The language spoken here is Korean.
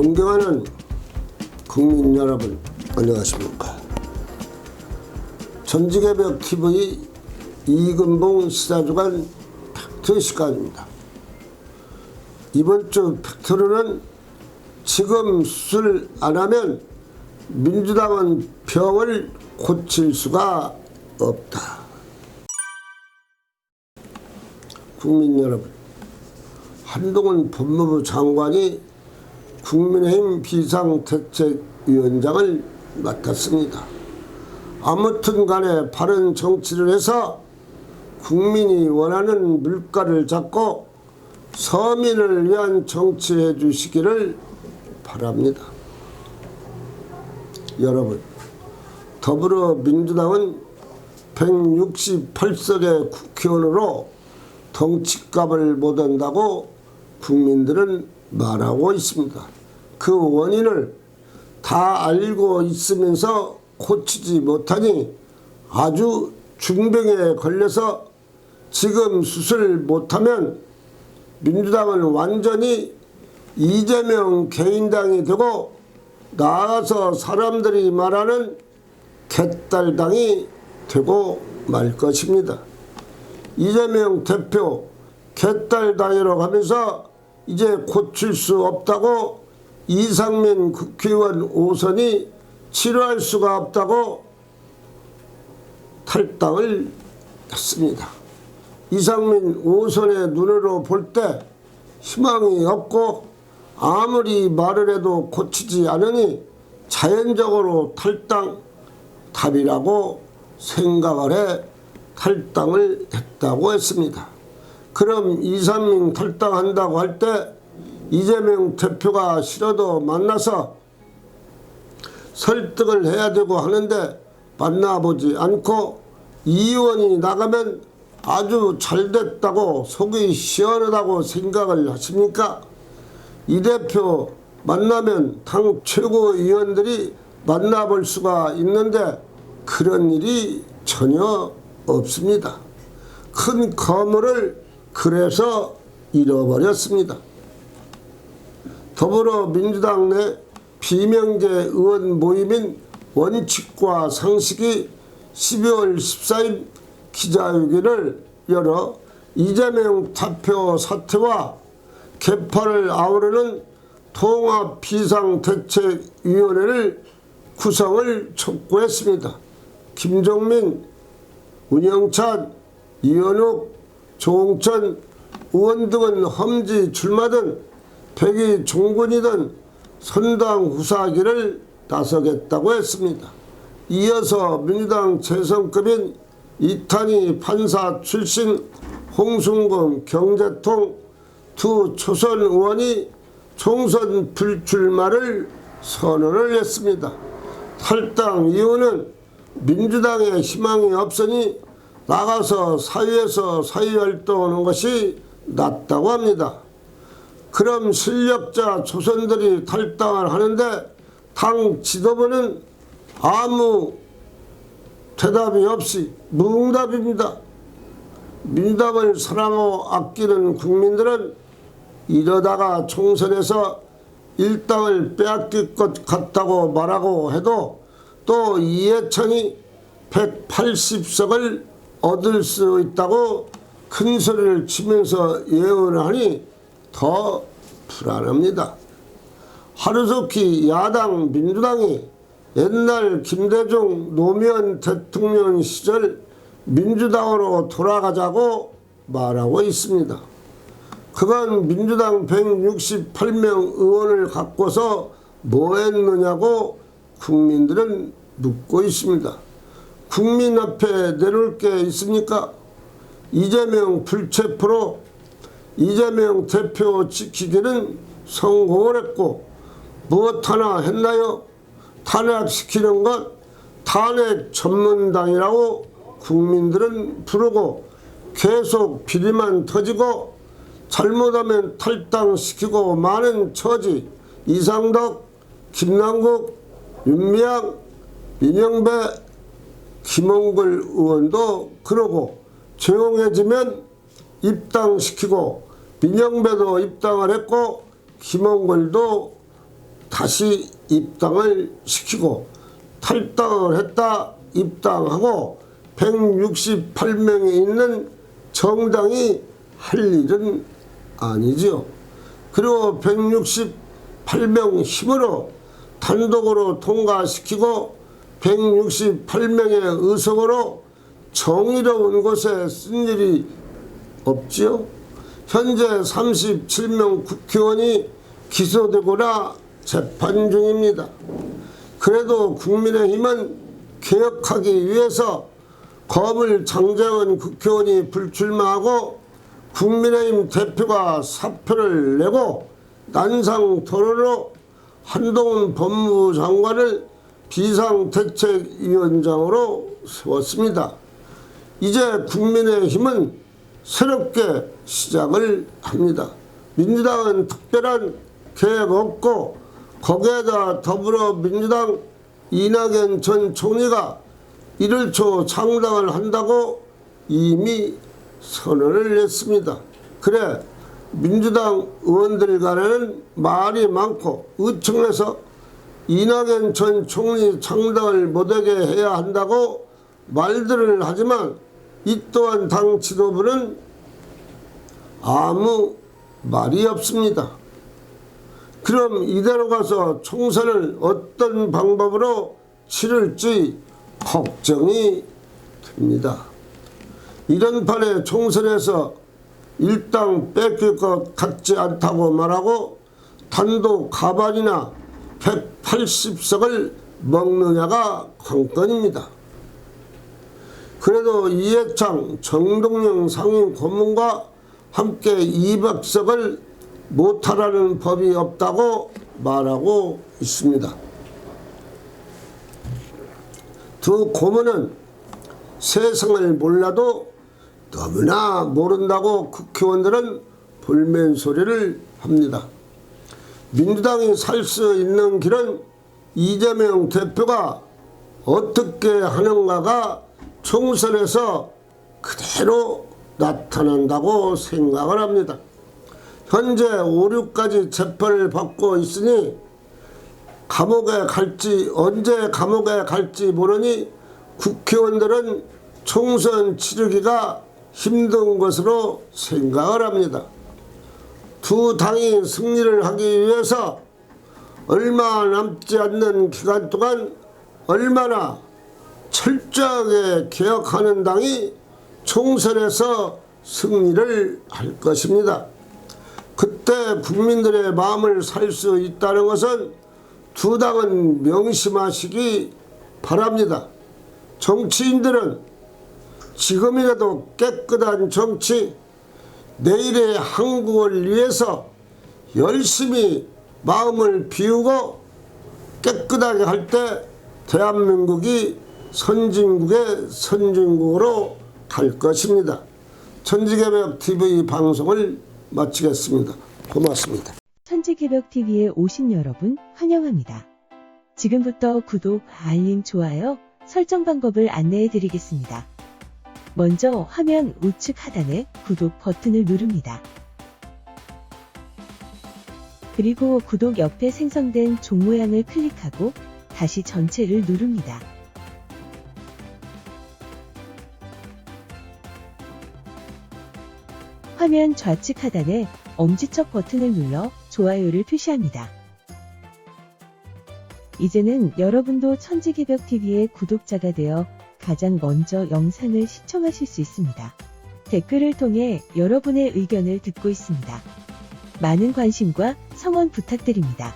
존경하는 국민 여러분, 안녕하십니까. 전직의벽TV 이근봉 시사주간 팩트 시간입니다. 이번 주 팩트로는 지금 수술 안 하면 민주당은 병을 고칠 수가 없다. 국민 여러분, 한동훈 법무부 장관이 국민의힘 비상대책위원장을 맡았습니다. 아무튼 간에 바른 정치를 해서 국민이 원하는 물가를 잡고 서민을 위한 정치해 주시기를 바랍니다. 여러분, 더불어민주당은 168석의 국회의원으로 덩치값을 못한다고 국민들은 말하고 있습니다. 그 원인을 다 알고 있으면서 고치지 못하니 아주 중병에 걸려서 지금 수술 못하면 민주당은 완전히 이재명 개인당이 되고 나아가서 사람들이 말하는 개딸당이 되고 말 것입니다. 이재명 대표 개딸당이라고 하면서 이제 고칠 수 없다고 이상민 국회의원 5선이 치료할 수가 없다고 탈당을 했습니다. 이상민 5선의 눈으로 볼 때 희망이 없고 아무리 말을 해도 고치지 않으니 자연적으로 탈당 답이라고 생각을 해 탈당을 했다고 했습니다. 그럼 이상민 탈당한다고 할 때 이재명 대표가 싫어도 만나서 설득을 해야 되고 하는데 만나보지 않고 이 의원이 나가면 아주 잘됐다고 속이 시원하다고 생각을 하십니까? 이 대표 만나면 당 최고위원들이 만나볼 수가 있는데 그런 일이 전혀 없습니다. 큰 거물을 그래서 잃어버렸습니다. 더불어민주당 내 비명계 의원 모임인 원칙과 상식이 12월 14일 기자회견을 열어 이재명 대표 사퇴와 개파를 아우르는 통합비상대책위원회를 구성을 촉구했습니다. 김종민, 운영찬, 이현욱, 조홍천 의원 등은 험지 출마든 백의 종군이든 선당 후사하기를 나서겠다고 했습니다. 이어서 민주당 재선급인 이탄희 판사 출신 홍순금 경제통 두 초선 의원이 총선 불출마를 선언을 했습니다. 탈당 이유는 민주당에 희망이 없으니 나가서 사회에서 사회활동하는 것이 낫다고 합니다. 그럼 실력자 초선들이 탈당을 하는데 당 지도부는 아무 대답이 없이 무응답입니다. 민주당을 사랑하고 아끼는 국민들은 이러다가 총선에서 일당을 빼앗길 것 같다고 말하고 해도 또 이해찬이 180석을 얻을 수 있다고 큰 소리를 치면서 예언하니 더 불안합니다. 하루속히 야당 민주당이 옛날 김대중 노무현 대통령 시절 민주당으로 돌아가자고 말하고 있습니다. 그간 민주당 168명 의원을 갖고서 뭐 했느냐고 국민들은 묻고 있습니다. 국민 앞에 내놓을 게 있습니까? 이재명 불체포로 이재명 대표 지키기는 성공을 했고 무엇 하나 했나요? 탄핵시키는 것 탄핵 전문당이라고 국민들은 부르고 계속 비리만 터지고 잘못하면 탈당시키고 많은 처지 이상덕, 김남국, 윤미향, 민영배, 김홍걸 의원도 그러고 조용해지면 입당시키고 민영배도 입당을 했고 김홍걸도 다시 입당을 시키고 탈당을 했다 입당하고 168명이 있는 정당이 할 일은 아니지요. 그리고 168명 힘으로 단독으로 통과시키고 168명의 의석으로 정의로운 곳에 쓴 일이 없지요. 현재 37명 국회의원이 기소되거나 재판 중입니다. 그래도 국민의힘은 개혁하기 위해서 거물 장재원 국회의원이 불출마하고 국민의힘 대표가 사표를 내고 난상 토론으로 한동훈 법무부 장관을 비상대책위원장으로 세웠습니다. 이제 국민의힘은 새롭게 시작을 합니다. 민주당은 특별한 계획 없고 거기에다 더불어민주당 이낙연 전 총리가 1월 초 창당을 한다고 이미 선언을 했습니다. 그래 민주당 의원들 간에는 말이 많고 의총에서 이낙연 전 총리 창당을 못하게 해야 한다고 말들을 하지만 이 또한 당 지도부는 아무 말이 없습니다. 그럼 이대로 가서 총선을 어떤 방법으로 치를지 걱정이 됩니다. 이런 판에 총선에서 일당 뺏길 것 같지 않다고 말하고 단독 가반이나 180석을 먹느냐가 관건입니다. 그래도 이해창, 정동영 상임 고문과 함께 200석을 못하라는 법이 없다고 말하고 있습니다. 두 고문은 세상을 몰라도 너무나 모른다고 국회의원들은 볼멘소리를 합니다. 민주당이 살 수 있는 길은 이재명 대표가 어떻게 하는가가 총선에서 그대로 나타난다고 생각을 합니다. 현재 5, 6가지 재판을 받고 있으니 감옥에 갈지 언제 감옥에 갈지 모르니 국회의원들은 총선 치르기가 힘든 것으로 생각을 합니다. 두 당이 승리를 하기 위해서 얼마 남지 않는 기간 동안 얼마나 철저하게 개혁하는 당이 총선에서 승리를 할 것입니다. 그때 국민들의 마음을 살 수 있다는 것은 두 당은 명심하시기 바랍니다. 정치인들은 지금이라도 깨끗한 정치, 내일의 한국을 위해서 열심히 마음을 비우고 깨끗하게 할 때 대한민국이 선진국의 선진국으로 갈 것입니다. 천지개벽TV 방송을 마치겠습니다. 고맙습니다. 천지개벽TV에 오신 여러분 환영합니다. 지금부터 구독, 알림, 좋아요, 설정 방법을 안내해 드리겠습니다. 먼저 화면 우측 하단에 구독 버튼을 누릅니다. 그리고 구독 옆에 생성된 종 모양을 클릭하고 다시 전체를 누릅니다. 화면 좌측 하단에 엄지척 버튼을 눌러 좋아요를 표시합니다. 이제는 여러분도 천지개벽TV의 구독자가 되어 가장 먼저 영상을 시청하실 수 있습니다. 댓글을 통해 여러분의 의견을 듣고 있습니다. 많은 관심과 성원 부탁드립니다.